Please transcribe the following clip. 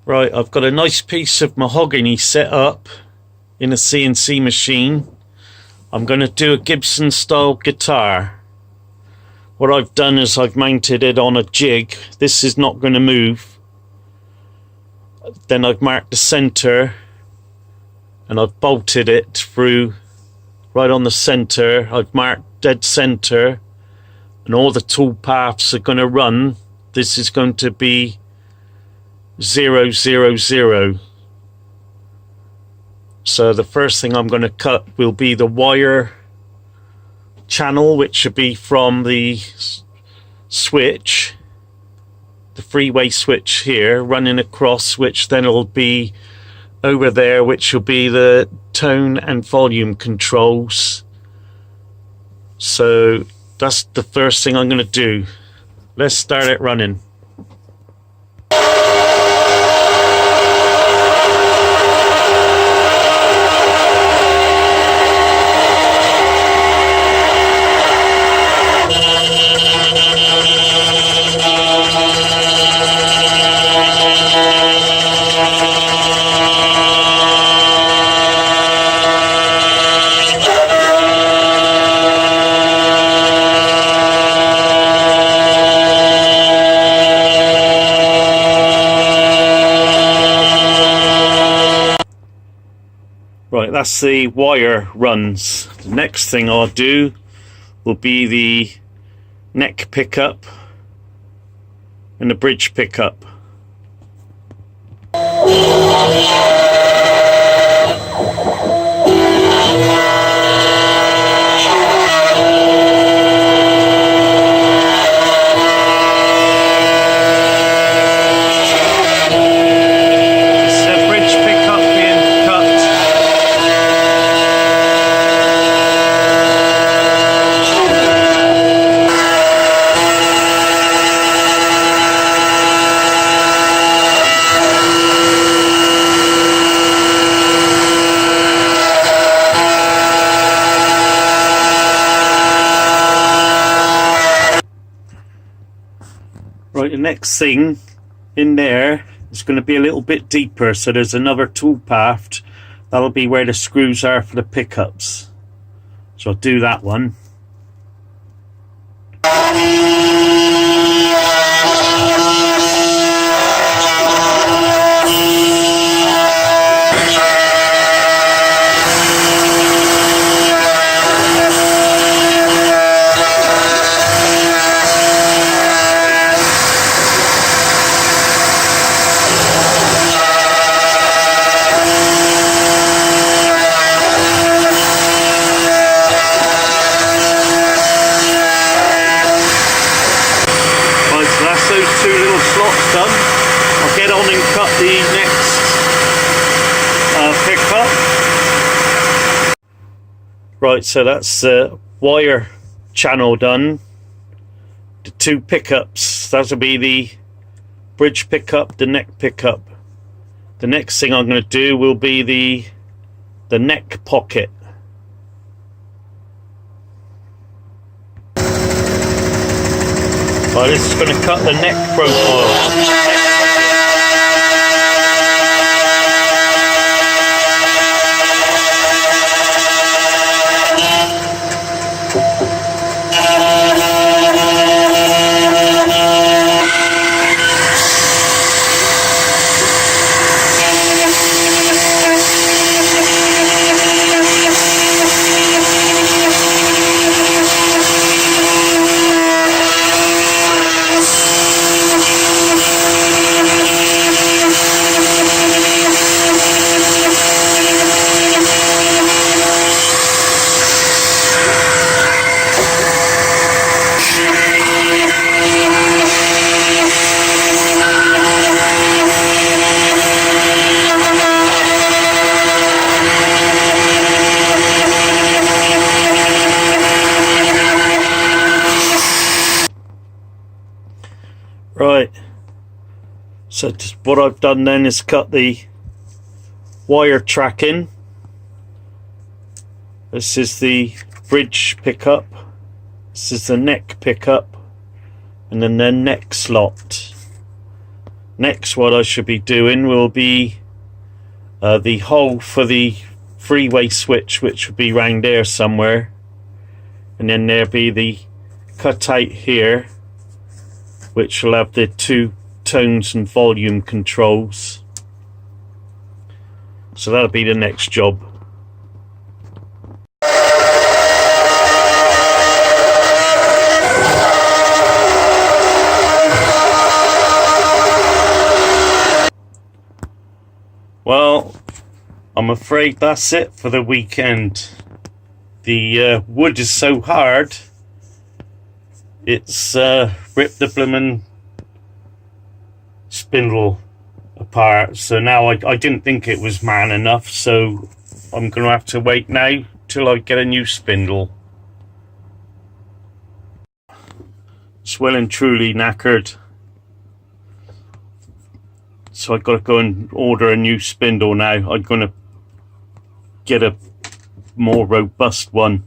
Right, I've got a nice piece of mahogany set up in a CNC machine. I'm going to do a Gibson style guitar. What I've done is I've mounted it on a jig. This is not going to move. Then I've marked the center and I've bolted it through right on the center. I've marked dead center and all the tool paths are going to run. This is going to be 0, 0, 0. So the first thing I'm going to cut will be the wire channel, which should be from the switch, the three-way switch here, running across, which then will be over there, which will be the tone and volume controls. So that's the first thing I'm going to do. Let's start it running. Right, that's the wire runs. The next thing I'll do will be the neck pickup and the bridge pickup. Right, the next thing in there is going to be a little bit deeper, so there's another tool path. That'll be where the screws are for the pickups. So I'll do that one. Those two little slots done. I'll get on and cut the next pickup. Right, so that's the wire channel done. The two pickups, that'll be the bridge pickup, the neck pickup. The next thing I'm going to do will be the neck pocket. Right, this is going to cut the neck profile. Right, so what I've done then is cut the wire tracking. This is the bridge pickup, this is the neck pickup, and then the neck slot. Next, what I should be doing will be the hole for the three-way switch, which would be round there somewhere, and then there'll be the cutout here, which will have the 2 tones and volume controls. So that'll be the next job. Well, I'm afraid that's it for the weekend. The wood is so hard, it's ripped the bloomin' spindle apart. So now I didn't think it was man enough, so I'm going to have to wait now till I get a new spindle. It's well and truly knackered, so I've got to go and order a new spindle now. I'm going to get a more robust one.